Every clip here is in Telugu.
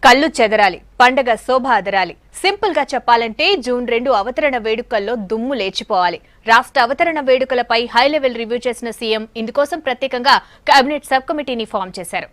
కళ్ళు చెదరాలి, పండగ శోభ అదరాలి. సింపుల్ గా చెప్పాలంటే జూన్ 2 అవతరణ వేడుకల్లో దుమ్ము లేచిపోవాలి. రాష్ట్ర అవతరణ వేడుకలపై హై లెవెల్ రివ్యూ చేసిన సీఎం ఇందుకోసం ప్రత్యేకంగా కేబినెట్ సబ్ కమిటీని ఫామ్ చేశారు.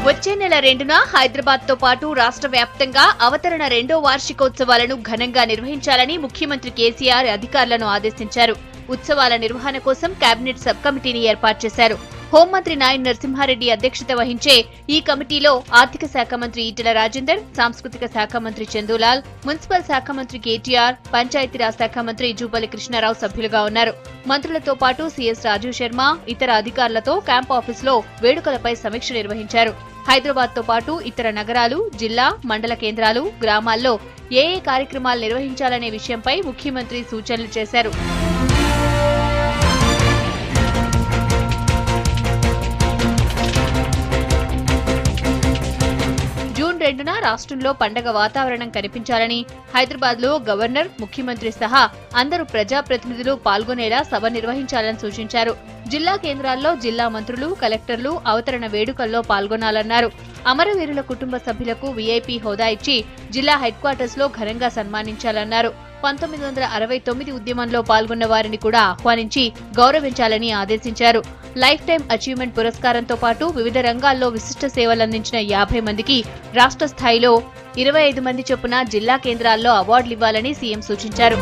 వచ్చే నెల 2న హైదరాబాద్ తో పాటు రాష్ట్ర వ్యాప్తంగా అవతరణ 2వ వార్షికోత్సవాలను ఘనంగా నిర్వహించాలని ముఖ్యమంత్రి కేసీఆర్ అధికారులను ఆదేశించారు. ఉత్సవాల నిర్వహణ కోసం కేబినెట్ సబ్ కమిటీని ఏర్పాటు చేశారు. హోంమంత్రి నాయన్ నరసింహారెడ్డి అధ్యక్షత వహించే ఈ కమిటీలో ఆర్థిక శాఖ మంత్రి ఈటెల రాజేందర్, సాంస్కృతిక శాఖ మంత్రి చందూలాల్, మున్సిపల్ శాఖ మంత్రి కేటీఆర్, పంచాయతీరాజ్ శాఖ మంత్రి జూపల్లి కృష్ణారావు సభ్యులుగా ఉన్నారు. మంత్రులతో పాటు సీఎస్ రాజీవ్ శర్మ, ఇతర అధికారులతో క్యాంప్ ఆఫీసులో వేడుకలపై సమీక్ష నిర్వహించారు. హైదరాబాద్ తో పాటు ఇతర నగరాలు, జిల్లా, మండల కేంద్రాలు, గ్రామాల్లో ఏ కార్యక్రమాలు నిర్వహించాలనే విషయంపై ముఖ్యమంత్రి సూచనలు చేశారు. జూన్ 2న రాష్ట్రంలో పండగ వాతావరణం కనిపించాలని, హైదరాబాద్ లో గవర్నర్, ముఖ్యమంత్రి సహా అందరూ ప్రజాప్రతినిధులు పాల్గొనేలా సభ నిర్వహించాలని సూచించారు. జిల్లా కేంద్రాల్లో జిల్లా మంత్రులు, కలెక్టర్లు అవతరణ వేడుకల్లో పాల్గొనాలన్నారు. అమరవీరుల కుటుంబ సభ్యులకు వీఐపీ హోదా ఇచ్చి జిల్లా హెడ్ క్వార్టర్స్ లో ఘనంగా సన్మానించాలన్నారు. 1969 ఉద్యమంలో పాల్గొన్న వారిని కూడా ఆహ్వానించి గౌరవించాలని ఆదేశించారు. లైఫ్ టైం అచీవ్మెంట్ పురస్కారంతో పాటు వివిధ రంగాల్లో విశిష్ట సేవలందించిన 50 మందికి రాష్ట్ర స్థాయిలో 25 మంది చొప్పున జిల్లా కేంద్రాల్లో అవార్డులివ్వాలని సీఎం సూచించారు.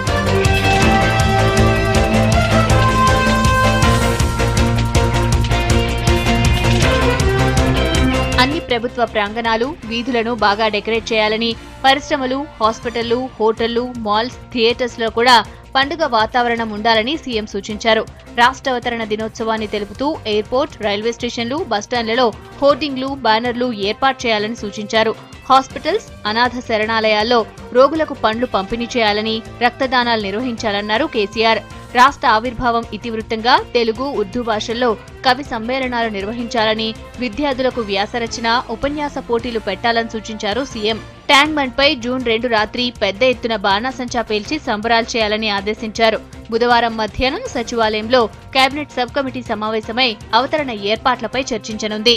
అన్ని ప్రభుత్వ ప్రాంగణాలు, వీధులను బాగా డెకరేట్ చేయాలని, పరిశ్రమలు, హాస్పిటళ్లు, హోటళ్లు, మాల్స్, థియేటర్స్ లో కూడా పండుగ వాతావరణం ఉండాలని సీఎం సూచించారు. రాష్ట్ర అవతరణ దినోత్సవాన్ని తెలుపుతూ ఎయిర్పోర్ట్, రైల్వే స్టేషన్లు, బస్టాండ్లలో హోర్డింగ్లు, బ్యానర్లు ఏర్పాటు చేయాలని సూచించారు. హాస్పిటల్స్, అనాథ శరణాలయాల్లో రోగులకు పండ్లు పంపిణీ చేయాలని, రక్తదానాలు నిర్వహించాలన్నారు కేసీఆర్. రాష్ట్ర ఆవిర్భావం ఇతివృత్తంగా తెలుగు, ఉర్దూ భాషల్లో కవి సమ్మేళనాలు నిర్వహించాలని, విద్యార్థులకు వ్యాసరచన, ఉపన్యాస పోటీలు పెట్టాలని సూచించారు సీఎం. ట్యాంక్ బండ్ పై జూన్ 2 రాత్రి పెద్ద ఎత్తున బాణాసంచా పేల్చి సంబరాలు చేయాలని ఆదేశించారు. బుధవారం మధ్యాహ్నం సచివాలయంలో కేబినెట్ సబ్ కమిటీ సమావేశమై అవతరణ ఏర్పాట్లపై చర్చించనుంది.